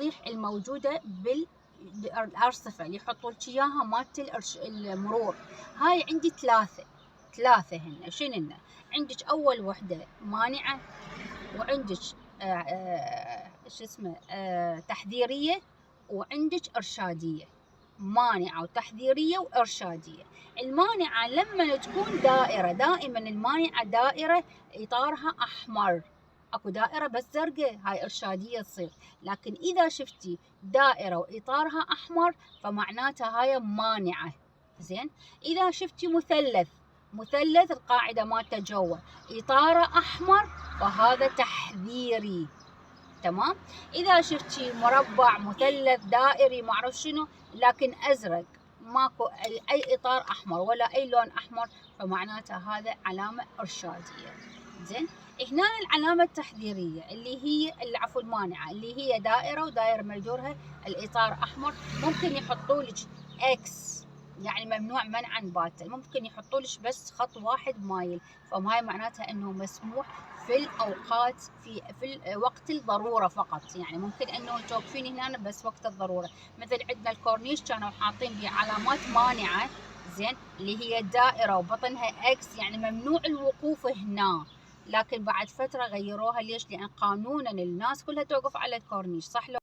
تطيح الموجودة بالأرصفة اللي يحطوا لك إياها مالت المرور. هاي عندي ثلاثة هن. شنو هن؟ عندك أول وحدة مانعة، وعندك شو اسمه تحذيرية، وعندك إرشادية. مانعة وتحذيرية وإرشادية. المانعة لما تكون دائرة، دائما المانعة دائرة إطارها أحمر، اكو دائرة بس زرقاء، هاي إرشادية تصير. لكن إذا شفتي دائرة وإطارها أحمر فمعناتها هاي مانعة. زين. إذا شفتي مثلث القاعدة مالته جوا إطاره أحمر فهذا تحذيري. تمام. إذا شفتي مربع، مثلث، دائري، معرف شنو، لكن أزرق، ماكو أي إطار أحمر ولا أي لون أحمر، فمعناته هذا علامة إرشادية. زين. هنا العلامة التحذيرية اللي عفوا المانعة، اللي هي دائرة ودائرة مجدورها الإطار أحمر، ممكن يحطوا لك إكس، يعني ممنوع منعا باتا، ممكن يحطوا لك بس خط واحد مايل، فهاي معناتها انه مسموح في الاوقات في وقت الضروره فقط. يعني ممكن انه توقفين هنا بس وقت الضروره. مثل عندنا الكورنيش كانوا حاطين به علامات مانعه، زين، اللي هي دائره وبطنها اكس، يعني ممنوع الوقوف هنا. لكن بعد فتره غيروها. ليش؟ لان قانونا الناس كلها توقف على الكورنيش، صح؟